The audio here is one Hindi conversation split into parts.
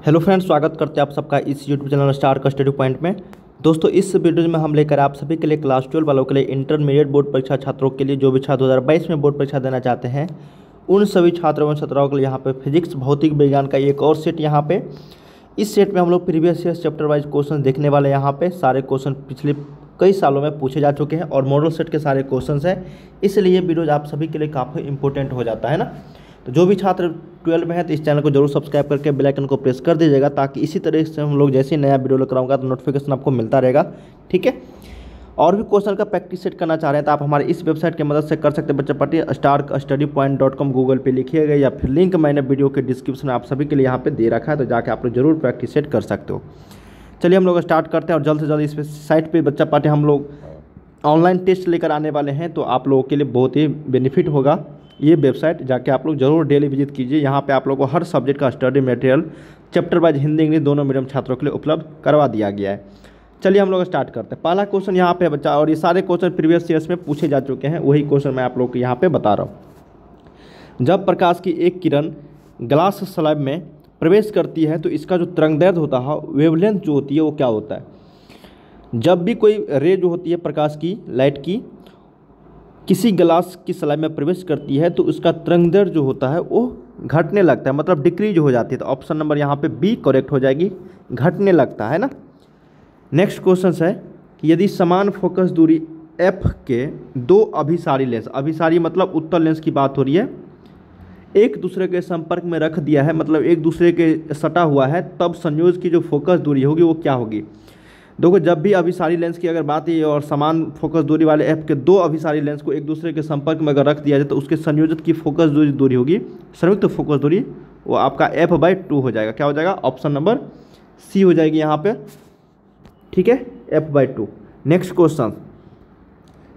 हेलो फ्रेंड्स, स्वागत करते हैं आप सबका इस यूट्यूब चैनल स्टार का स्टडी पॉइंट में। दोस्तों, इस वीडियो में हम लेकर आप सभी के लिए क्लास 12 वालों के लिए इंटरमीडिएट बोर्ड परीक्षा छात्रों के लिए जो भी छात्र 2022 में बोर्ड परीक्षा देना चाहते हैं उन सभी छात्रों एवं छात्राओं के लिए यहाँ पे फिजिक्स भौतिक विज्ञान का एक और सेट यहाँ पे इस सेट में हम लोग previous year chapter wise question देखने वाले। यहाँ पे सारे क्वेश्चन पिछले कई सालों में पूछे जा चुके हैं और मॉडल सेट के सारे क्वेश्चन हैं, इसलिए ये वीडियो आप सभी के लिए काफ़ी इंपॉर्टेंट हो जाता है ना। तो जो भी छात्र 12 में है तो इस चैनल को जरूर सब्सक्राइब करके बेल आइकन को प्रेस कर दीजिएगा, ताकि इसी तरह से हम लोग जैसे नया वीडियो लेकर आऊँगा तो नोटिफिकेशन आपको मिलता रहेगा। ठीक है, और भी क्वेश्चन का प्रैक्टिस सेट करना चाह रहे हैं तो आप हमारे इस वेबसाइट की मदद से कर सकते हैं। बच्चा पार्टी starstudypoint.com गूगल पे लिखिएगा या फिर लिंक मैंने वीडियो के डिस्क्रिप्शन में आप सभी के लिए यहाँ पे दे रखा है, तो जाके आप लोग जरूर प्रैक्टिस सेट कर सकते हो। चलिए हम लोग स्टार्ट करते हैं और जल्द से जल्द इस साइट पर बच्चा पार्टी हम लोग ऑनलाइन टेस्ट लेकर आने वाले हैं, तो आप लोगों के लिए बहुत ही बेनिफिट होगा ये वेबसाइट। जाके आप लोग जरूर डेली विजिट कीजिए। यहाँ पे आप लोगों को हर सब्जेक्ट का study material chapter wise Hindi English दोनों मीडियम छात्रों के लिए उपलब्ध करवा दिया गया है। चलिए हम लोग स्टार्ट करते हैं। पहला क्वेश्चन यहाँ पे बच्चा, और ये सारे क्वेश्चन प्रीवियस ईयर्स में पूछे जा चुके हैं, वही क्वेश्चन मैं आप लोग को यहाँ पे बता रहा हूँ। जब प्रकाश की एक किरण ग्लास स्लैब में प्रवेश करती है तो इसका जो तरंगदैर्घ्य होता है, वेवलेंथ जो होती है, वो क्या होता है। जब भी कोई रे जो होती है प्रकाश की, लाइट की, किसी ग्लास की स्लैब में प्रवेश करती है तो उसका तरंगदैर्घ्य जो होता है वो घटने लगता है, मतलब डिक्रीज हो जाती है। तो ऑप्शन नंबर यहाँ पे बी करेक्ट हो जाएगी, घटने लगता है ना। नेक्स्ट क्वेश्चन है कि यदि समान फोकस दूरी एफ के दो अभिसारी लेंस, अभिसारी मतलब उत्तल लेंस की बात हो रही है, एक दूसरे के संपर्क में रख दिया है, मतलब एक दूसरे के सटा हुआ है, तब संयोज की जो फोकस दूरी होगी वो क्या होगी। देखो, जब भी अभिसारी लेंस की अगर बात है और समान फोकस दूरी वाले एफ के दो अभिसारी लेंस को एक दूसरे के संपर्क में अगर रख दिया जाए तो उसके संयोजित की फोकस दूरी होगी, संयुक्त फोकस दूरी, वो आपका f/2 हो जाएगा। क्या हो जाएगा, ऑप्शन नंबर सी हो जाएगी यहाँ पे। ठीक है, f/2। नेक्स्ट क्वेश्चन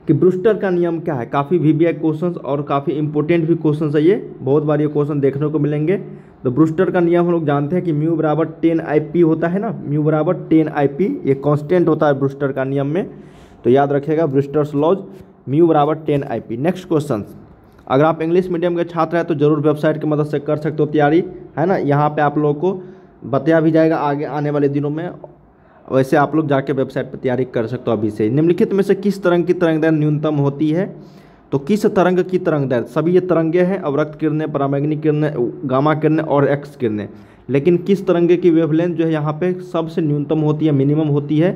कि ब्रूस्टर का नियम क्या है। काफ़ी वीवीआई क्वेश्चंस और काफ़ी इंपॉर्टेंट भी क्वेश्चंस है ये, बहुत बार ये क्वेश्चन देखने को मिलेंगे। तो ब्रूस्टर का नियम हम लोग जानते हैं कि म्यू बराबर 10 होता है ना, म्यू बराबर 10 ये कांस्टेंट होता है ब्रूस्टर का नियम में, तो याद रखिएगा ब्रूस्टर्स लॉज, म्यू बराबर 10 नेक्स्ट क्वेश्चन, अगर आप इंग्लिश मीडियम के छात्र हैं तो जरूर वेबसाइट की मदद से कर सकते हो तैयारी, है ना। यहाँ पर आप लोगों को बताया भी जाएगा आगे आने वाले दिनों में, वैसे आप लोग जाके वेबसाइट पर तैयारी कर सकते हो अभी से। निम्नलिखित में से किस तरंग की तरंगदैर्घ्य न्यूनतम होती है। तो किस तरंग की तरंगदैर्घ्य, सभी ये तरंगे हैं, अवरक्त किरणें, पराबैंगनी किरणें, गामा किरणें और एक्स किरणें, लेकिन किस तरंगे की वेवलेंथ जो है यहाँ पे सबसे न्यूनतम होती है, मिनिमम होती है,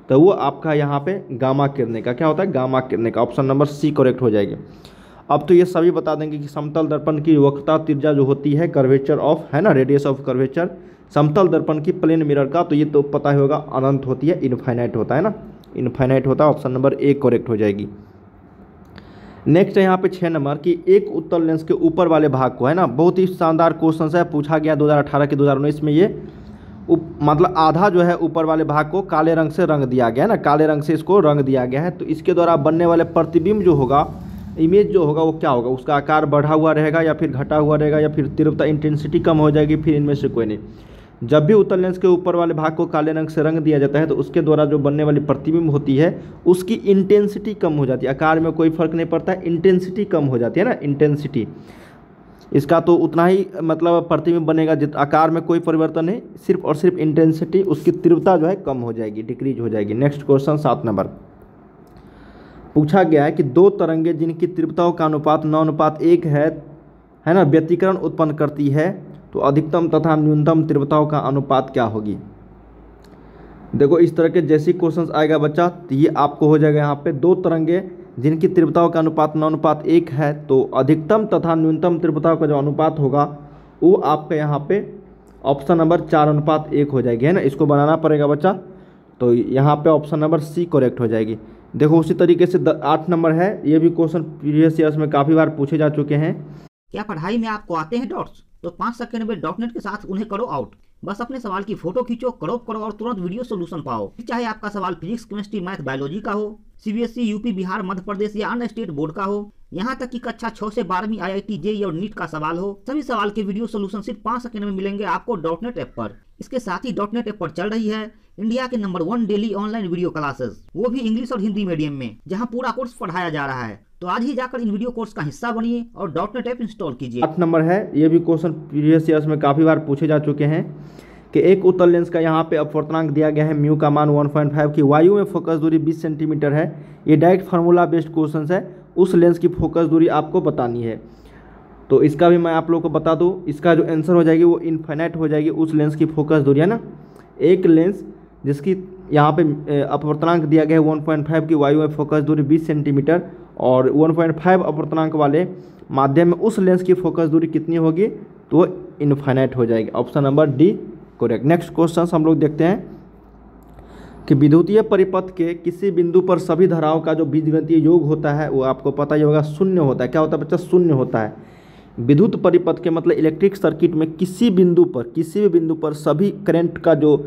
तो वो आपका यहाँ पे गामा किरणें का क्या होता है, गामा किरणें का। ऑप्शन नंबर सी करेक्ट हो जाएगी। अब तो ये सभी बता देंगे कि समतल दर्पण की वक्रता त्रिज्या जो होती है, कर्वेचर ऑफ, है ना, रेडियस ऑफ कर्वेचर, समतल दर्पण की प्लेन मिरर का, तो ये तो पता ही होगा, अनंत होती है, इनफाइनाइट होता है ना, इनफाइनाइट होता है। ऑप्शन नंबर ए करेक्ट हो जाएगी। नेक्स्ट है यहाँ पे 6 नंबर कि एक उत्तल लेंस के ऊपर वाले भाग को, है ना, बहुत ही शानदार क्वेश्चन है, पूछा गया 2018 के 2019 में। ये मतलब आधा जो है ऊपर वाले भाग को काले रंग से रंग दिया गया है ना, काले रंग से इसको रंग दिया गया है, तो इसके द्वारा बनने वाले प्रतिबिंब जो होगा, इमेज जो होगा, वो क्या होगा, उसका आकार बढ़ा हुआ रहेगा या फिर घटा हुआ रहेगा या फिर तीव्रता इंटेंसिटी कम हो जाएगी, फिर इनमें से कोई नहीं। जब भी उत्तल लेंस के ऊपर वाले भाग को काले रंग से रंग दिया जाता है तो उसके द्वारा जो बनने वाली प्रतिबिंब होती है उसकी इंटेंसिटी कम हो जाती है। आकार में कोई फर्क नहीं पड़ता है, इंटेंसिटी कम हो जाती है ना, इंटेंसिटी इसका तो उतना ही मतलब प्रतिबिंब बनेगा, आकार में कोई परिवर्तन नहीं, सिर्फ और सिर्फ इंटेंसिटी, उसकी तीव्रता जो है कम हो जाएगी, डिक्रीज हो जाएगी। नेक्स्ट क्वेश्चन 7 नंबर पूछा गया है कि दो तरंगे जिनकी तीव्रताओं का अनुपात 9:1 है ना, व्यतिकरण उत्पन्न करती है, तो अधिकतम तथा न्यूनतम तीव्रताओं का अनुपात क्या होगी। देखो, इस तरह के जैसे क्वेश्चंस आएगा बच्चा, तो ये आपको हो जाएगा यहाँ पे, दो तरंगे जिनकी तीव्रताओं का अनुपात 9:1 है, तो अधिकतम तथा न्यूनतम तीव्रताओं का जो अनुपात होगा वो आपका यहाँ पे ऑप्शन नंबर 4:1 हो जाएगी, है ना। इसको बनाना पड़ेगा बच्चा, तो यहाँ पे ऑप्शन नंबर सी करेक्ट हो जाएगी। देखो, उसी तरीके से 8 नंबर है, ये भी क्वेश्चन प्रीवियस ईयर्स में काफ़ी बार पूछे जा चुके हैं। क्या पढ़ाई में आपको आते हैं डॉट्स, तो 5 सेकंड में डॉटनेट के साथ उन्हें करो आउट। बस अपने सवाल की फोटो खींचो, क्रॉप करो और तुरंत वीडियो सोल्यूशन पाओ। चाहे आपका सवाल फिजिक्स, केमिस्ट्री, मैथ, बायोलॉजी का हो, सीबीएसई, यूपी, बिहार, मध्य प्रदेश या अन्य स्टेट बोर्ड का हो, यहाँ तक कि कक्षा 6 से 12वीं IIT, जेईई और नीट का सवाल हो, सभी सवाल के वीडियो सोल्यूशन सिर्फ 5 सेकंड में मिलेंगे आपको डॉटनेट ऐप पर। इसके साथ ही डॉटनेट ऐप पर चल रही है इंडिया के number 1 daily online video classes, वो भी इंग्लिश और हिंदी मीडियम में, जहाँ पूरा कोर्स पढ़ाया जा रहा है। तो आज ही जाकर इन वीडियो कोर्स का हिस्सा बनिए और डॉटनेट ऐप इंस्टॉल कीजिए। 8 नंबर है, ये भी क्वेश्चन प्रीवियस ईयर्स में काफ़ी बार पूछे जा चुके हैं कि एक उत्तल लेंस का यहाँ पे अपवर्तनांक दिया गया है म्यू का मान 1.5 की वायु में फोकस दूरी 20 सेंटीमीटर है। ये डायरेक्ट फार्मूला बेस्ड क्वेश्चन है, उस लेंस की फोकस दूरी आपको बतानी है। तो इसका भी मैं आप लोगों को बता दूँ, इसका जो आंसर हो जाएगी वो इनफाइनाइट हो जाएगी उस लेंस की फोकस दूरी, है ना। एक लेंस जिसकी यहाँ पे अपवर्तनांक दिया गया है 1.5 की वायु में फोकस दूरी 20 सेंटीमीटर और 1.5 अपवर्तनांक वाले माध्यम में उस लेंस की फोकस दूरी कितनी होगी, तो वो इनफाइनाइट हो जाएगी। Option number D correct. Next question हम लोग देखते हैं कि विद्युतीय परिपथ के किसी बिंदु पर सभी धाराओं का जो बीजगणितीय योग होता है वो आपको पता ही होगा, शून्य होता है। क्या होता है बच्चा? शून्य होता है। विद्युत परिपथ के मतलब इलेक्ट्रिक सर्किट में किसी भी बिंदु पर सभी करंट का जो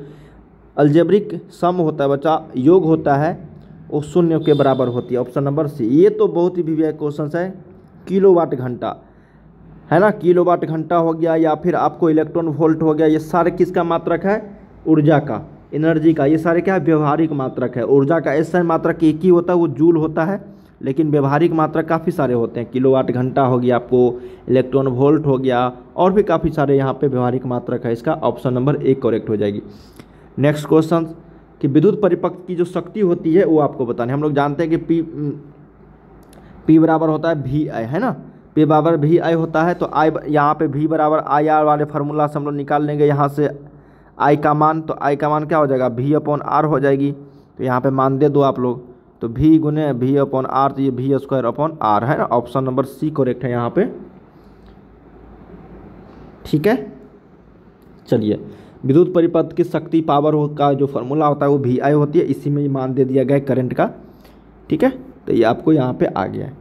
अलजेब्रिक सम होता है बच्चा, योग होता है, वो शून्य के बराबर होती है। Option number C. ये तो बहुत ही वीवीआई क्वेश्चन है। किलोवाट घंटा, है ना, किलोवाट घंटा हो गया या फिर आपको इलेक्ट्रॉन वोल्ट हो गया, ये सारे किसका मात्रक है? ऊर्जा का, एनर्जी का। ये सारे क्या है? व्यवहारिक मात्रक है। ऊर्जा का ऐसा मात्रक एक ही होता है, वो जूल होता है, लेकिन व्यवहारिक मात्रक काफ़ी सारे होते हैं। किलोवाट घंटा हो गया, आपको इलेक्ट्रॉन वोल्ट हो गया, और भी काफ़ी सारे यहाँ पे व्यवहारिक मात्रक है। इसका ऑप्शन नंबर ए करेक्ट हो जाएगी। नेक्स्ट क्वेश्चन कि विद्युत परिपथ की जो शक्ति होती है वो आपको बतानी। हम लोग जानते हैं कि P बराबर होता है वी आई, है ना। P बराबर वी आई होता है, तो आई यहाँ पे V बराबर आई आर वाले फार्मूला से हम लोग निकाल लेंगे यहाँ से I का मान। तो I का मान क्या हो जाएगा? V/R हो जाएगी। तो यहाँ पे मान दे दो आप लोग, तो V गुने V/R, तो ये V²/R है ना। ऑप्शन नंबर सी करेक्ट है यहाँ पे, ठीक है। चलिए, विद्युत परिपथ की शक्ति पावर का जो फार्मूला होता है वो VI होती है, इसी में ये मान दे दिया गया है करंट का, ठीक है। तो ये आपको यहाँ पे आ गया है।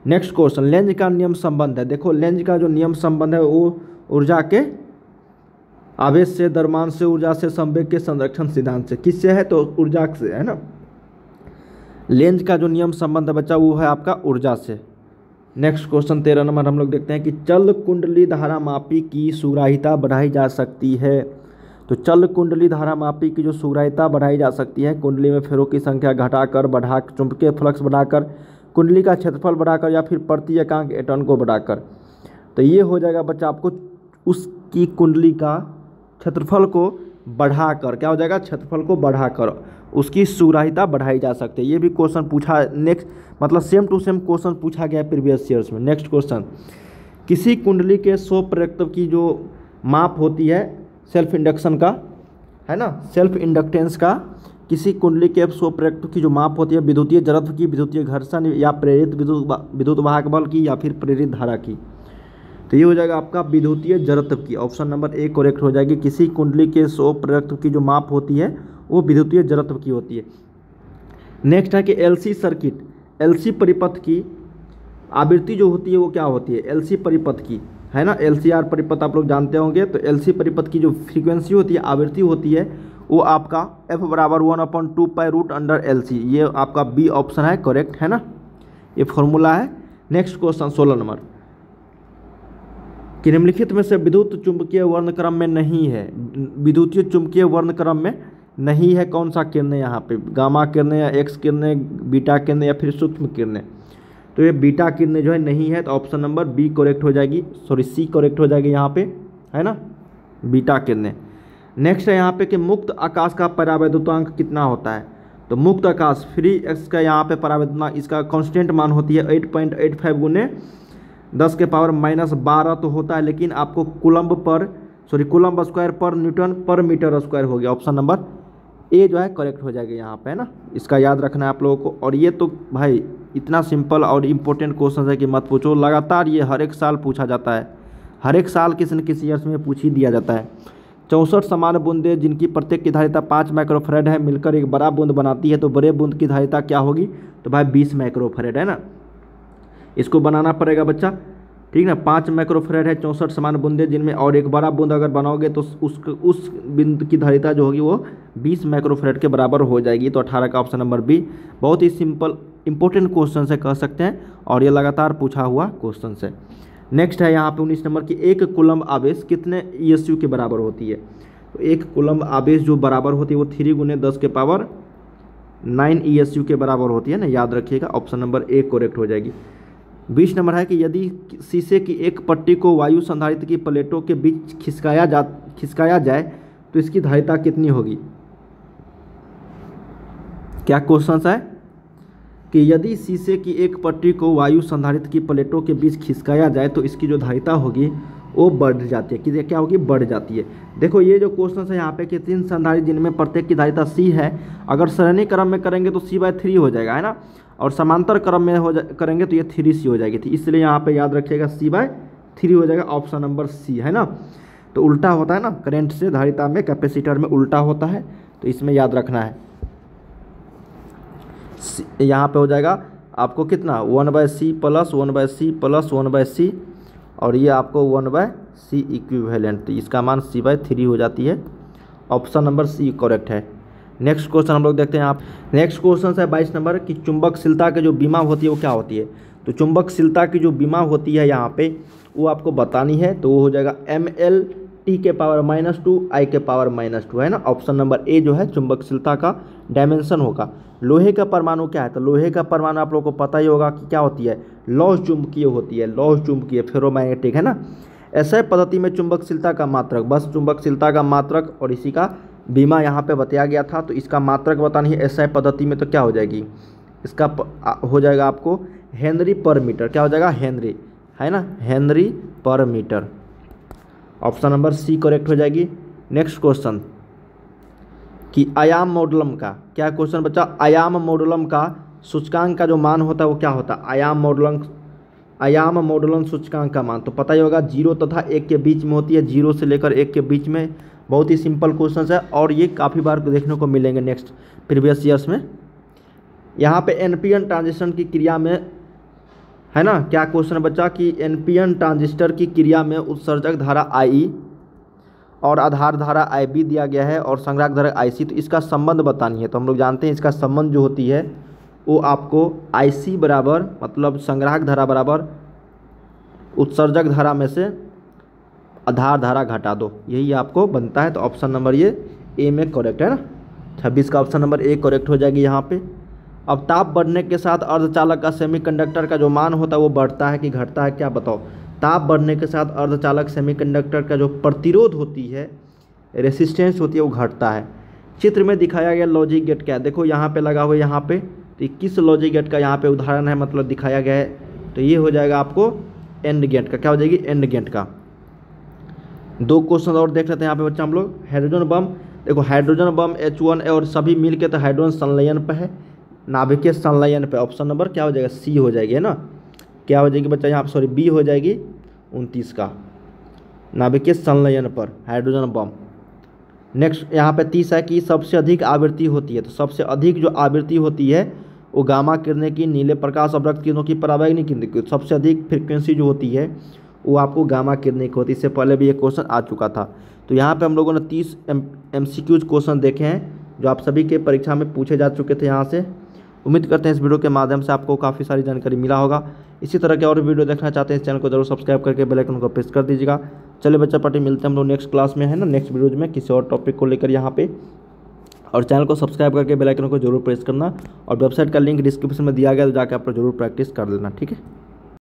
नेक्स्ट क्वेश्चन, लेंज का नियम संबंध है। देखो, लेंज का जो नियम संबंध है वो ऊर्जा के आवेश से, द्रव्यमान से, ऊर्जा से, संवेग के संरक्षण सिद्धांत से। किससे है? तो ऊर्जा से, है ना। लेंज का जो नियम संबंध है बच्चा वो है आपका ऊर्जा से। नेक्स्ट क्वेश्चन 13 नंबर हम लोग देखते हैं कि चल कुंडली धारामापी की सुग्राहिता बढ़ाई जा सकती है। तो चल कुंडली धारामापी की जो सुग्राहिता बढ़ाई जा सकती है, कुंडली में फेरों की संख्या घटाकर, बढ़ाकर, चुंबकीय फ्लक्स बढ़ाकर, कुंडली का क्षेत्रफल बढ़ाकर, या फिर प्रति एकांक एटॉन को बढ़ाकर। तो ये हो जाएगा बच्चा आपको उसकी कुंडली का क्षेत्रफल को बढ़ाकर, क्या हो जाएगा? क्षेत्रफल को बढ़ाकर उसकी सुग्राहिता बढ़ाई जा सकती है। ये भी क्वेश्चन पूछा, नेक्स्ट मतलब सेम टू सेम क्वेश्चन पूछा गया है प्रीवियस ईयर्स में। नेक्स्ट क्वेश्चन, किसी कुंडली के स्वप्रेरकत्व की जो माप होती है सेल्फ इंडक्शन का, है ना, सेल्फ इंडक्टेंस का, किसी कुंडली के स्वप्रेरकत्व की जो माप होती है विद्युतीय जड़त्व की, विद्युतीय घर्षण या प्रेरित विद्युत वाहक बल की, या फिर प्रेरित धारा की। तो ये हो जाएगा आपका विद्युतीय जड़त्व की। ऑप्शन नंबर ए करेक्ट हो जाएगी। किसी कुंडली के स्वप्रेरकत्व की जो माप होती है वो विद्युतीय जड़त्व की होती है। नेक्स्ट है कि एलसी सर्किट, एलसी परिपथ की आवृत्ति जो होती है वो क्या होती है? एलसी परिपथ की, है ना, एलसीआर परिपथ आप लोग जानते होंगे। तो एलसी परिपथ की जो फ्रीक्वेंसी होती है, आवृत्ति होती है, वो आपका F बराबर 1/2π√LC। ये आपका बी ऑप्शन है करेक्ट, है ना, ये फॉर्मूला है। नेक्स्ट क्वेश्चन 16 नंबर, कि निम्नलिखित में से विद्युत चुंबकीय वर्णक्रम में नहीं है, विद्युतीय चुंबकीय वर्णक्रम में नहीं है कौन सा किरणें? यहाँ पे गामा किरणें या एक्स किरणें, बीटा किरणें, या फिर सूक्ष्म किरणें। तो ये बीटा किरणें जो है नहीं है, तो ऑप्शन नंबर बी करेक्ट हो जाएगी, सॉरी सी करेक्ट हो जाएगी यहाँ पे, है ना, बीटा किरणें। नेक्स्ट है यहाँ पे कि मुक्त आकाश का परावैद्युतांक कितना होता है? तो मुक्त आकाश फ्री एक्स का यहाँ पे परावैद्युतांक, इसका कांस्टेंट मान होती है 8.85 गुने 10⁻12 तो होता है, लेकिन आपको कूलम्ब स्क्वायर पर न्यूटन पर मीटर स्क्वायर हो गया। ऑप्शन नंबर ए जो है करेक्ट हो जाएगा यहाँ पे, है ना। इसका याद रखना है आप लोगों को। और ये तो भाई इतना सिंपल और इम्पोर्टेंट क्वेश्चन है कि मत पूछो, लगातार ये हर एक साल पूछा जाता है, हर एक साल किसी न किसी ईयर्स में पूछ ही दिया जाता है। 64 समान बूंदें जिनकी प्रत्येक की धारिता 5 माइक्रोफैराड है मिलकर एक बड़ा बूंद बनाती है, तो बड़े बूंद की धारिता क्या होगी? तो भाई 20 माइक्रोफैराड, है ना। इसको बनाना पड़ेगा बच्चा, ठीक ना। 5 माइक्रोफैराड है, 64 समान बूंदें जिनमें, और एक बड़ा बूंद अगर बनाओगे तो उस बिंदु की धारिता जो होगी वो 20 माइक्रोफैराड के बराबर हो जाएगी। तो 18 का ऑप्शन नंबर बी। बहुत ही सिंपल इंपॉर्टेंट क्वेश्चन से कह सकते हैं, और ये लगातार पूछा हुआ क्वेश्चन है। नेक्स्ट है यहाँ पे 19 नंबर की, एक कूलम्ब आवेश कितने ESU के बराबर होती है? तो एक कूलम्ब आवेश जो बराबर होती है वो 3 गुने 10⁻9 ESU के बराबर होती है ना, याद रखिएगा। ऑप्शन नंबर ए करेक्ट हो जाएगी। 20 नंबर है कि यदि शीशे की एक पट्टी को वायु संधारित्र की प्लेटों के बीच खिसकाया जाए तो तो इसकी धारिता कितनी होगी। क्या क्वेश्चन है कि यदि शीशे की एक पट्टी को वायु संधारित्र की प्लेटों के बीच खिसकाया जाए तो इसकी जो धारिता होगी वो बढ़ जाती है। कि क्या होगी, बढ़ जाती है। देखो ये जो क्वेश्चन है यहाँ पे कि 3 संधारित्र जिनमें प्रत्येक की धारिता C है, अगर श्रेणी क्रम में करेंगे तो C/3 हो जाएगा, है ना, और समांतर क्रम में करेंगे तो ये 3C हो जाएगी। इसलिए यहाँ पे याद रखिएगा C/3 हो जाएगा, ऑप्शन नंबर C, है ना। तो उल्टा होता है ना, करंट से धारिता में कैपेसिटर में उल्टा होता है, तो इसमें याद रखना है। यहाँ पे हो जाएगा आपको कितना 1/C plus 1/C plus 1/C, और ये आपको 1/C इक्विवेलेंट, तो इसका मान C/3 हो जाती है। ऑप्शन नंबर C करेक्ट है। नेक्स्ट क्वेश्चन हम लोग देखते हैं। आप नेक्स्ट क्वेश्चन है 22 नंबर की चुंबकशीलता की जो बीमा होती है वो क्या होती है। तो चुंबकशीलता की जो बीमा होती है यहाँ पे वो आपको बतानी है, तो वो हो जाएगा ml/T⁻⁻2 I⁻⁻2, है ना। ऑप्शन नंबर A जो है चुंबकशीलता का डायमेंशन होगा। लोहे का परमाणु क्या है, तो लोहे का परमाणु आप लोगों को पता ही होगा कि क्या होती है, लौह चुंबकीय होती है, लौह चुंबकीय फेरोमैग्नेटिक, है ना। ऐसे पद्धति में चुंबकशीलता का मात्रक, बस चुंबकशीलता का मात्रक और इसी का बीमा यहाँ पे बताया गया था, तो इसका मात्रक बतानी है ऐसे पद्धति में, तो क्या हो जाएगी, इसका हो जाएगा आपको हेनरी पर मीटर। क्या हो जाएगा, हेनरी, है ना, हेनरी पर metre. Option number C correct हो जाएगी। नेक्स्ट क्वेश्चन कि आयाम मॉडुलम का, क्या क्वेश्चन बच्चा, आयाम मॉडुलम का सूचकांक का जो मान होता है वो क्या होता है, आयाम मॉडुलम सूचकांक का मान तो पता ही होगा 0 तथा 1 के बीच में होती है, 0 से लेकर 1 के बीच में। बहुत ही सिंपल क्वेश्चन है और ये काफ़ी बार देखने को मिलेंगे नेक्स्ट प्रीवियस ईयर्स में। यहाँ पे एनपीएन ट्रांजिस्टर की क्रिया में, है ना, क्या क्वेश्चन बच्चा कि एनपीएन ट्रांजिस्टर की क्रिया में उत्सर्जक धारा I और आधार धारा IB दिया गया है और संग्राहक धारा IC, तो इसका संबंध बतानी है। तो हम लोग जानते हैं इसका संबंध जो होती है वो आपको IC बराबर, मतलब संग्राहक धारा बराबर उत्सर्जक धारा में से आधार धारा घटा दो, यही आपको बनता है। तो ऑप्शन नंबर ये A में करेक्ट है ना, 26 का ऑप्शन नंबर A करेक्ट हो जाएगी यहाँ पे। अब ताप बढ़ने के साथ अर्धचालक का सेमीकंडक्टर का जो मान होता है वो बढ़ता है कि घटता है, क्या बताओ। ताप बढ़ने के साथ अर्धचालक सेमीकंडक्टर का जो प्रतिरोध होती है, रेसिस्टेंस होती है, वो घटता है। चित्र में दिखाया गया लॉजिक गेट क्या है, देखो यहाँ पे लगा हुआ है, यहाँ पे तो किस लॉजिक गेट का यहाँ पे उदाहरण है, मतलब दिखाया गया है, तो ये हो जाएगा आपको एंड गेट का। क्या हो जाएगी, एंड गेट का। 2 क्वेश्चन और देख लेते हैं यहाँ पे बच्चा हम लोग। हाइड्रोजन बम, देखो हाइड्रोजन बम H1 और सभी मिल के तो हाइड्रोजन संलयन पे है, नाभिकीय संलयन पे। ऑप्शन नंबर क्या हो जाएगा, C हो जाएगी, है ना। क्या हो जाएगी बच्चा यहाँ पे, सॉरी B हो जाएगी 29 का, नाभिकीय संलयन पर हाइड्रोजन बम। नेक्स्ट यहाँ पे 30 है कि सबसे अधिक आवृत्ति होती है, तो सबसे अधिक जो आवृत्ति होती है वो गामा किरणें की, नीले प्रकाश और रक्त किरणों की, पराबैंगनी किरणों की। सबसे अधिक फ्रिक्वेंसी जो होती है वो आपको गामा किरणें की होती है। इससे पहले भी ये क्वेश्चन आ चुका था। तो यहाँ पे हम लोगों ने 30 MCQs क्वेश्चन देखे हैं जो आप सभी के परीक्षा में पूछे जा चुके थे यहाँ से। उम्मीद करते हैं इस वीडियो के माध्यम से आपको काफ़ी सारी जानकारी मिला होगा। इसी तरह के और वीडियो देखना चाहते हैं इस चैनल को जरूर सब्सक्राइब करके बेल आइकन को प्रेस कर दीजिएगा। चलिए बच्चा पार्टी, मिलते हैं हम लोग नेक्स्ट क्लास में, है ना, नेक्स्ट वीडियो में किसी और टॉपिक को लेकर यहाँ पे। और चैनल को सब्सक्राइब करके बेल आइकन को जरूर प्रेस करना, और वेबसाइट का लिंक डिस्क्रिप्शन में दिया गया, तो जाकर आप जरूर प्रैक्टिस कर लेना, ठीक है।